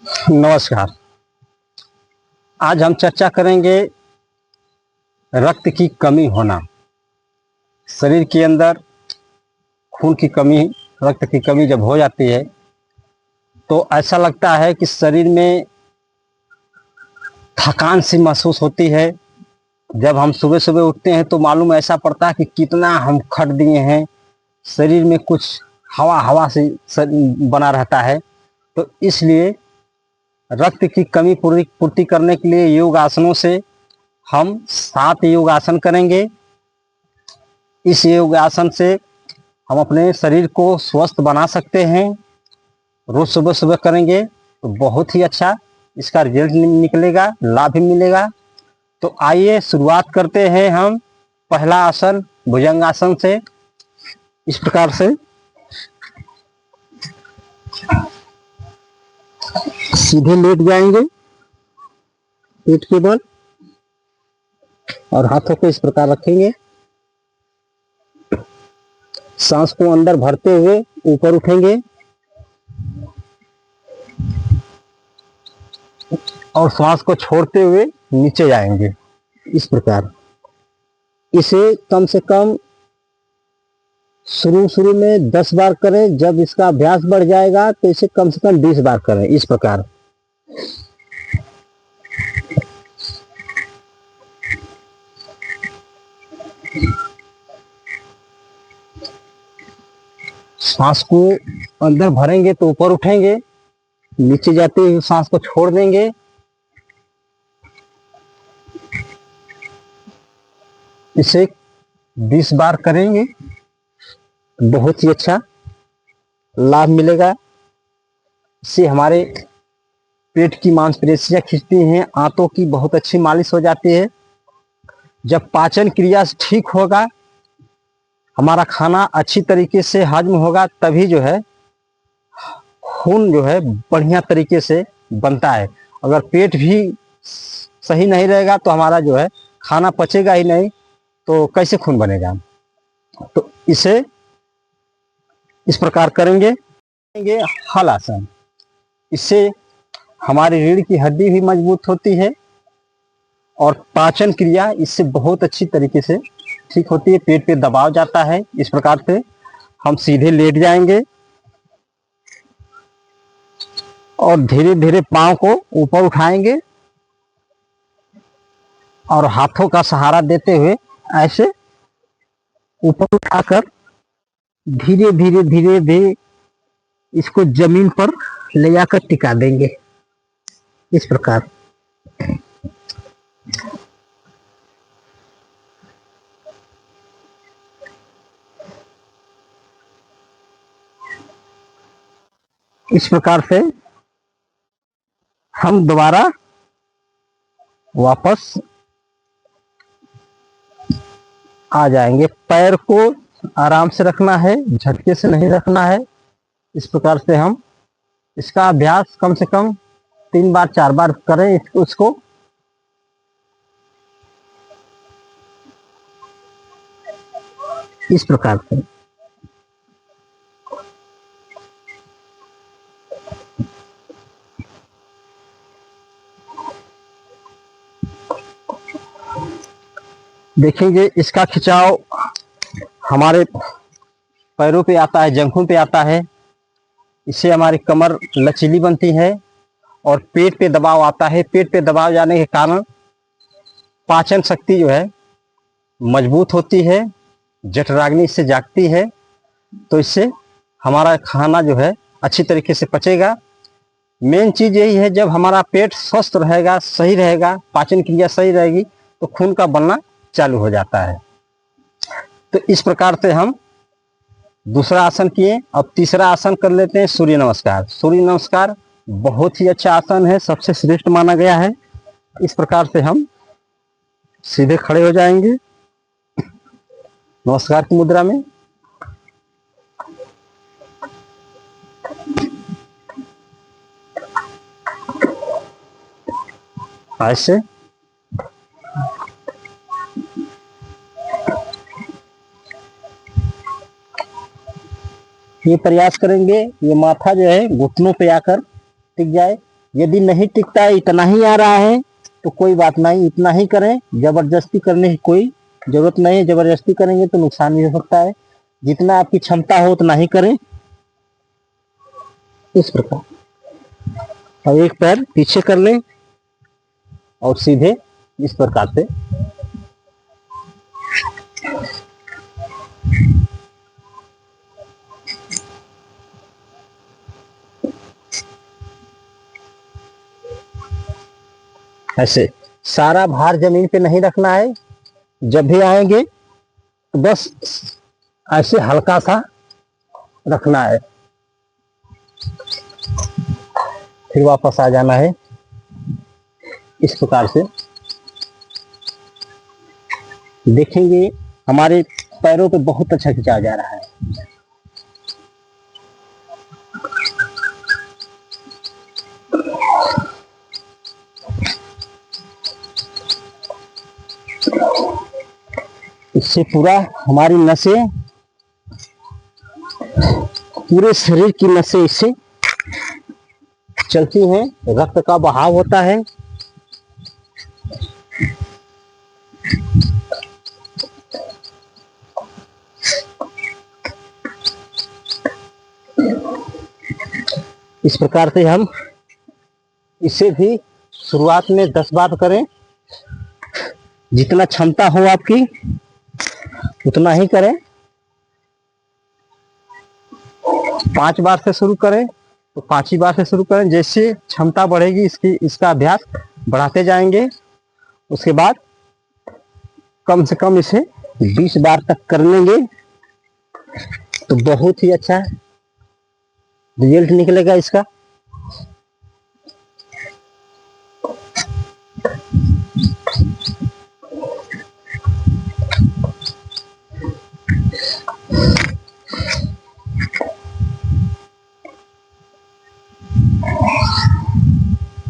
नमस्कार। आज हम चर्चा करेंगे रक्त की कमी होना। शरीर के अंदर खून की कमी, रक्त की कमी जब हो जाती है तो ऐसा लगता है कि शरीर में थकान सी महसूस होती है। जब हम सुबह सुबह उठते हैं तो मालूम ऐसा पड़ता है कि कितना हम खट दिए हैं। शरीर में कुछ हवा हवा से बना रहता है। तो इसलिए रक्त की कमी पूर्ति करने के लिए योग आसनों से हम 7 योग आसन करेंगे। इस योग आसन से हम अपने शरीर को स्वस्थ बना सकते हैं। रोज सुबह सुबह करेंगे तो बहुत ही अच्छा इसका रिजल्ट निकलेगा, लाभ भी मिलेगा। तो आइए शुरुआत करते हैं हम पहला आसन भुजंगासन से। इस प्रकार से सीधे लेट जाएंगे पेट के बल और हाथों को इस प्रकार रखेंगे। सांस को अंदर भरते हुए ऊपर उठेंगे और श्वास को छोड़ते हुए नीचे जाएंगे। इस प्रकार इसे कम से कम शुरू में 10 बार करें। जब इसका अभ्यास बढ़ जाएगा तो इसे कम से कम 20 बार करें। इस प्रकार सांस को अंदर भरेंगे तो ऊपर उठेंगे, नीचे जाते हुए सांस को छोड़ देंगे। इसे 20 बार करेंगे, बहुत ही अच्छा लाभ मिलेगा। इससे हमारे पेट की मांसपेशियां खिंचती हैं, आंतों की बहुत अच्छी मालिश हो जाती है। जब पाचन क्रिया ठीक होगा, हमारा खाना अच्छी तरीके से हजम होगा, तभी जो है खून जो है बढ़िया तरीके से बनता है। अगर पेट भी सही नहीं रहेगा तो हमारा जो है खाना पचेगा ही नहीं, तो कैसे खून बनेगा। तो इसे इस प्रकार करेंगे। हल आसन, इससे हमारी रीढ़ की हड्डी भी मजबूत होती है और पाचन क्रिया इससे बहुत अच्छी तरीके से ठीक होती है। पेट पे दबाव जाता है। इस प्रकार से हम सीधे लेट जाएंगे और धीरे धीरे पांव को ऊपर उठाएंगे और हाथों का सहारा देते हुए ऐसे ऊपर उठाकर धीरे धीरे धीरे धीरे इसको जमीन पर ले जाकर टिका देंगे। इस प्रकार से हम दोबारा वापस आ जाएंगे। पैर को आराम से रखना है, झटके से नहीं रखना है। इस प्रकार से हम इसका अभ्यास कम से कम 3 बार 4 बार करें उसको। इस प्रकार से देखेंगे इसका खिंचाव हमारे पैरों पे आता है, जंघों पे आता है। इससे हमारी कमर लचीली बनती है और पेट पे दबाव आता है। पेट पे दबाव जाने के कारण पाचन शक्ति जो है मजबूत होती है, जठराग्नि इससे जागती है। तो इससे हमारा खाना जो है अच्छी तरीके से पचेगा। मेन चीज यही है, जब हमारा पेट स्वस्थ रहेगा, सही रहेगा, पाचन क्रिया सही रहेगी, तो खून का बनना चालू हो जाता है। तो इस प्रकार से हम दूसरा आसन किए। अब तीसरा आसन कर लेते हैं, सूर्य नमस्कार। सूर्य नमस्कार बहुत ही अच्छा आसन है, सबसे श्रेष्ठ माना गया है। इस प्रकार से हम सीधे खड़े हो जाएंगे नमस्कार की मुद्रा में। ऐसे ये प्रयास करेंगे, ये माथा जो है घुटनों पे आकर टिक जाए। यदि नहीं टिकता है, इतना ही आ रहा है, तो कोई बात नहीं, इतना ही करें। जबरदस्ती करने की कोई जरूरत नहीं है। जबरदस्ती करेंगे तो नुकसान भी हो सकता है। जितना आपकी क्षमता हो उतना ही करें, इस प्रकार। और एक पैर पीछे कर लें और सीधे इस प्रकार से ऐसे। सारा भार जमीन पे नहीं रखना है। जब भी आएंगे तो बस ऐसे हल्का सा रखना है, फिर वापस आ जाना है इस प्रकार से। देखेंगे हमारे पैरों पे बहुत अच्छा खिंचाव जा रहा है। इससे पूरा हमारी नसें, पूरे शरीर की नसें इससे चलती हैं, रक्त का बहाव होता है। इस प्रकार से हम इसे भी शुरुआत में 10 बार करें। जितना क्षमता हो आपकी उतना ही करें। 5 बार से शुरू करें तो 5 ही बार से शुरू करें। जैसे क्षमता बढ़ेगी इसका अभ्यास बढ़ाते जाएंगे। उसके बाद कम से कम इसे 20 बार तक कर लेंगे तो बहुत ही अच्छा रिजल्ट निकलेगा इसका।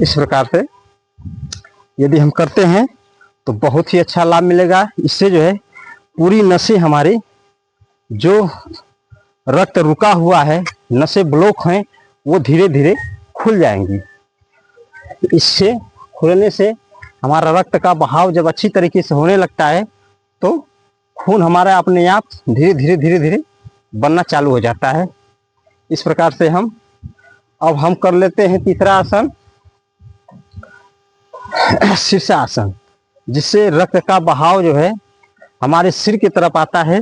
इस प्रकार से यदि हम करते हैं तो बहुत ही अच्छा लाभ मिलेगा। इससे जो है पूरी नसें हमारी, जो रक्त रुका हुआ है, नसें ब्लॉक हैं, वो धीरे धीरे खुल जाएंगी। इससे खुलने से हमारा रक्त का बहाव जब अच्छी तरीके से होने लगता है तो खून हमारा अपने आप धीरे धीरे बनना चालू हो जाता है। इस प्रकार से अब हम कर लेते हैं तीसरा आसन, शीर्षासन, जिससे रक्त का बहाव जो है हमारे सिर की तरफ आता है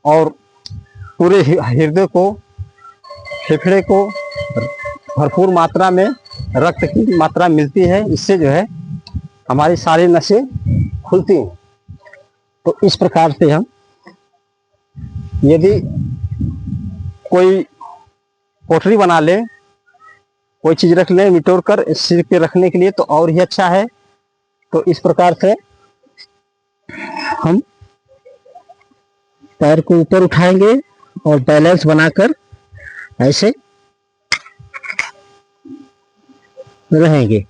और पूरे हृदय को, फेफड़े को भरपूर मात्रा में रक्त की मात्रा मिलती है। इससे जो है हमारी सारी नसें खुलती हैं। तो इस प्रकार से हम, यदि कोई पोटली बना ले, कोई चीज रख ले निटोर कर सिर पे रखने के लिए, तो और ही अच्छा है। तो इस प्रकार से हम पैर को ऊपर उठाएंगे और बैलेंस बनाकर ऐसे रहेंगे।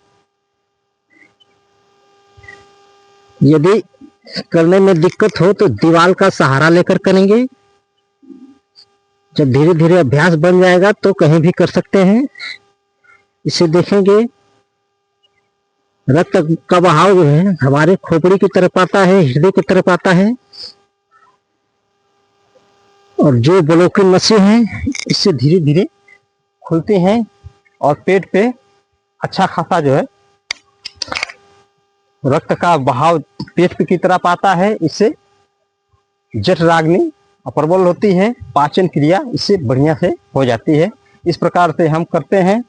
यदि करने में दिक्कत हो तो दीवार का सहारा लेकर करेंगे। जब धीरे धीरे अभ्यास बन जाएगा तो कहीं भी कर सकते हैं। इसे देखेंगे रक्त का बहाव जो है हमारे खोपड़ी की तरफ आता है, हृदय की तरफ आता है, और जो ब्लॉकेज नसें हैं इससे धीरे धीरे खुलती हैं और पेट पे अच्छा खासा जो है रक्त का बहाव पेट की तरफ आता है। इससे जठराग्नि प्रबल होती है, पाचन क्रिया इससे बढ़िया से हो जाती है। इस प्रकार से हम करते हैं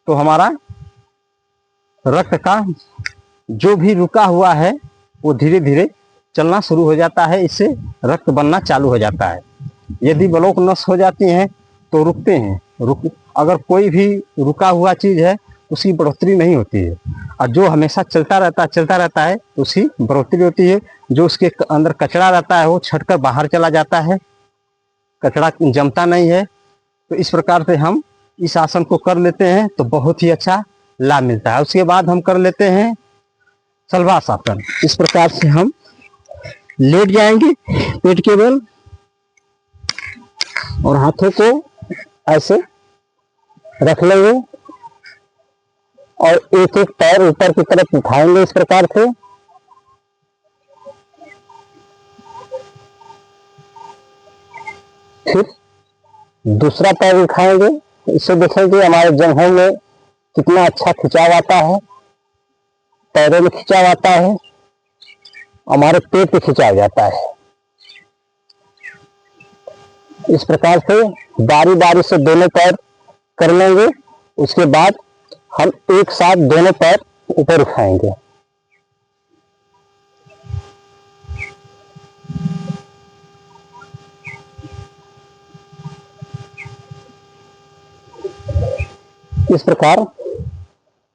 तो हमारा रक्त का जो भी रुका हुआ है वो धीरे धीरे चलना शुरू हो जाता है। इससे रक्त बनना चालू हो जाता है। यदि ब्लॉक नस हो जाती हैं तो रुकते हैं। अगर कोई भी रुका हुआ चीज है उसकी बढ़ोतरी नहीं होती है, और जो हमेशा चलता रहता है तो उसकी बढ़ोतरी होती है। जो उसके अंदर कचरा रहता है वो छटकर बाहर चला जाता है, कचरा जमता नहीं है। तो इस प्रकार से हम इस आसन को कर लेते हैं तो बहुत ही अच्छा लाभ मिलता है। उसके बाद हम कर लेते हैं शलभास आसन। इस प्रकार से हम लेट जाएंगे पेट के बल और हाथों को ऐसे रख लेंगे और एक एक पैर ऊपर की तरफ उठाएंगे इस प्रकार से। फिर दूसरा पैर उठाएंगे। इससे देखेंगे हमारे जंघों में कितना अच्छा खिंचाव आता है, पैरों में खिंचाव आता है, हमारे पेट पे खिंचाव जाता है। इस प्रकार से बारी बारी से दोनों पैर कर लेंगे। उसके बाद हम एक साथ दोनों पैर ऊपर उठाएंगे। इस प्रकार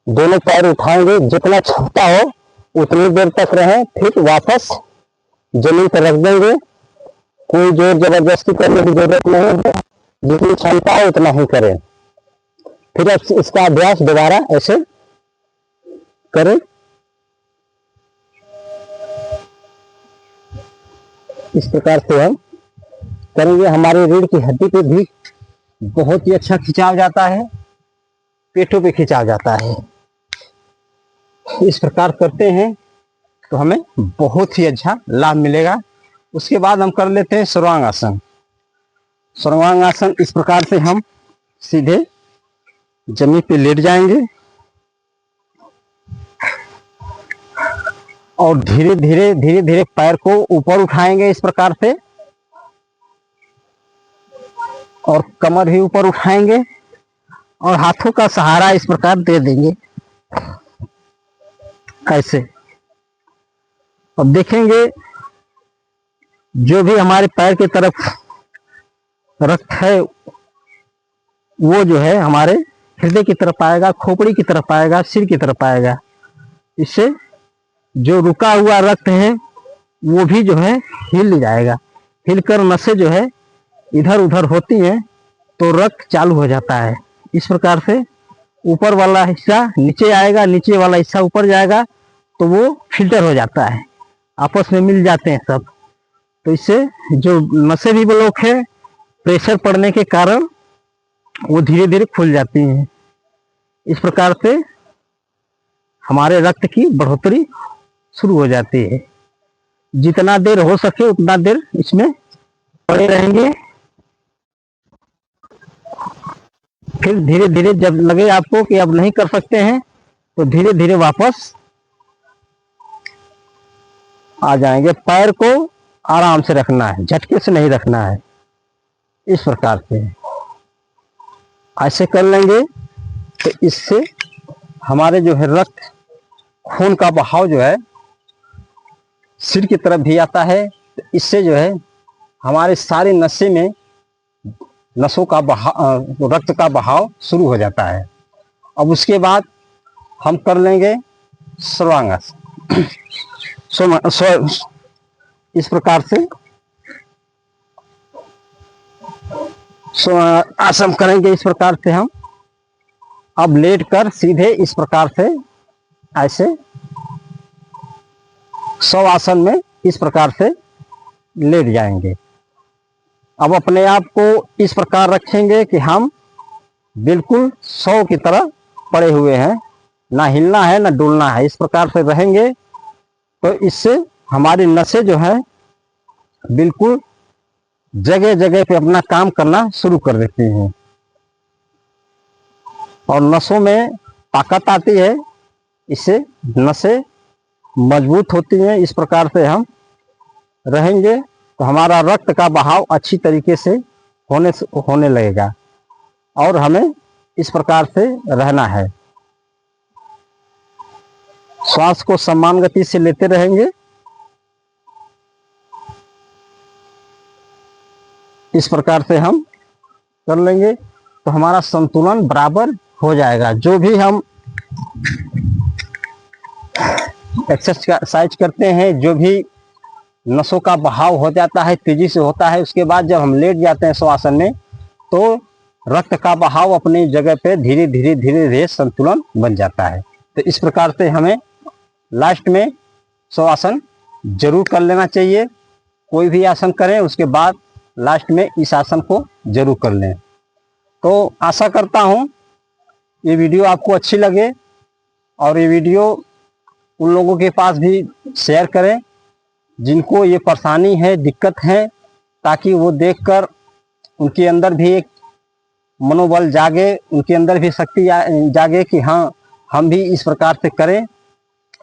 दोनों पैर उठाएंगे, जितना क्षमता हो उतनी देर तक रहें, फिर वापस जमीन पर रख देंगे। कोई जोर जबरदस्ती करने की जरूरत नहीं है, जितनी क्षमता है उतना ही करें। फिर अब इसका अभ्यास दोबारा ऐसे करें। इस प्रकार से हम करेंगे, हमारी रीढ़ की हड्डी पे भी बहुत ही अच्छा खिंचाव जाता है, पेटों पे खिंचाव जाता है। इस प्रकार करते हैं तो हमें बहुत ही अच्छा लाभ मिलेगा। उसके बाद हम कर लेते हैं सर्वांगासन। सर्वांगासन इस प्रकार से हम सीधे जमीन पे लेट जाएंगे और धीरे धीरे पैर को ऊपर उठाएंगे इस प्रकार से, और कमर भी ऊपर उठाएंगे और हाथों का सहारा इस प्रकार दे देंगे ऐसे। अब देखेंगे जो भी हमारे पैर की तरफ रक्त है वो जो है हमारे हृदय की तरफ आएगा, खोपड़ी की तरफ आएगा, सिर की तरफ आएगा। इससे जो रुका हुआ रक्त है वो भी जो है हिल जाएगा। हिलकर नसें जो है इधर उधर होती हैं तो रक्त चालू हो जाता है। इस प्रकार से ऊपर वाला हिस्सा नीचे आएगा, नीचे वाला हिस्सा ऊपर जाएगा, तो वो फिल्टर हो जाता है, आपस में मिल जाते हैं सब। तो इससे जो नसें भी ब्लॉक है, प्रेशर पड़ने के कारण वो धीरे धीरे खुल जाती हैं। इस प्रकार से हमारे रक्त की बढ़ोतरी शुरू हो जाती है। जितना देर हो सके उतना देर इसमें पड़े रहेंगे। फिर धीरे धीरे जब लगे आपको कि अब नहीं कर सकते हैं तो धीरे धीरे वापस आ जाएंगे। पैर को आराम से रखना है, झटके से नहीं रखना है। इस प्रकार से ऐसे कर लेंगे तो इससे हमारे जो है रक्त, खून का बहाव जो है सिर की तरफ भी आता है। तो इससे जो है हमारे सारी नसें में नसों का बहाव, रक्त का बहाव शुरू हो जाता है। अब उसके बाद हम कर लेंगे सर्वांगासन। इस प्रकार से आसन करेंगे। इस प्रकार से हम अब लेट कर सीधे इस प्रकार से ऐसे शवासन में इस प्रकार से लेट जाएंगे। अब अपने आप को इस प्रकार रखेंगे कि हम बिल्कुल सौ की तरह पड़े हुए हैं, ना हिलना है ना डुलना है। इस प्रकार से रहेंगे तो इससे हमारी नसें जो है बिल्कुल जगह जगह पे अपना काम करना शुरू कर देती हैं और नसों में ताकत आती है। इससे नसें मजबूत होती हैं। इस प्रकार से हम रहेंगे तो हमारा रक्त का बहाव अच्छी तरीके से होने लगेगा और हमें इस प्रकार से रहना है। श्वास को समान गति से लेते रहेंगे। इस प्रकार से हम कर लेंगे तो हमारा संतुलन बराबर हो जाएगा। जो भी हम एक्सरसाइज करते हैं, जो भी नसों का बहाव हो जाता है, तेजी से होता है, उसके बाद जब हम लेट जाते हैं शवासन में तो रक्त का बहाव अपनी जगह पे धीरे धीरे संतुलन बन जाता है। तो इस प्रकार से हमें लास्ट में शवासन जरूर कर लेना चाहिए। कोई भी आसन करें उसके बाद लास्ट में इस आसन को जरूर कर लें। तो आशा करता हूँ ये वीडियो आपको अच्छी लगे। और ये वीडियो उन लोगों के पास भी शेयर करें जिनको ये परेशानी है, दिक्कत है, ताकि वो देखकर उनके अंदर भी एक मनोबल जागे, उनके अंदर भी शक्ति जागे कि हाँ, हम भी इस प्रकार से करें,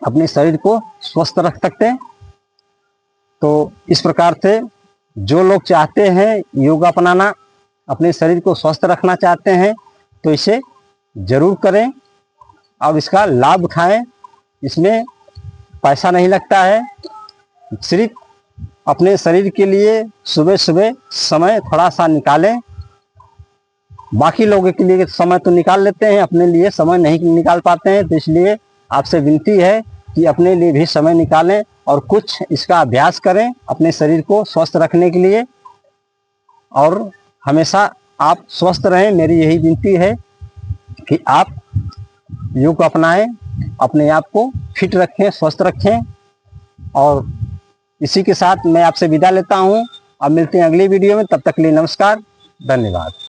अपने शरीर को स्वस्थ रख सकते हैं। तो इस प्रकार से जो लोग चाहते हैं योग अपनाना, अपने शरीर को स्वस्थ रखना चाहते हैं, तो इसे जरूर करें और इसका लाभ उठाएं। इसमें पैसा नहीं लगता है, सिर्फ अपने शरीर के लिए सुबह सुबह समय थोड़ा सा निकालें। बाकी लोगों के लिए समय तो निकाल लेते हैं, अपने लिए समय नहीं निकाल पाते हैं। तो इसलिए आपसे विनती है कि अपने लिए भी समय निकालें और कुछ इसका अभ्यास करें अपने शरीर को स्वस्थ रखने के लिए, और हमेशा आप स्वस्थ रहें। मेरी यही विनती है कि आप योग अपनाएं, अपने आप को फिट रखें, स्वस्थ रखें। और इसी के साथ मैं आपसे विदा लेता हूं। अब मिलते हैं अगली वीडियो में, तब तक के लिए नमस्कार, धन्यवाद।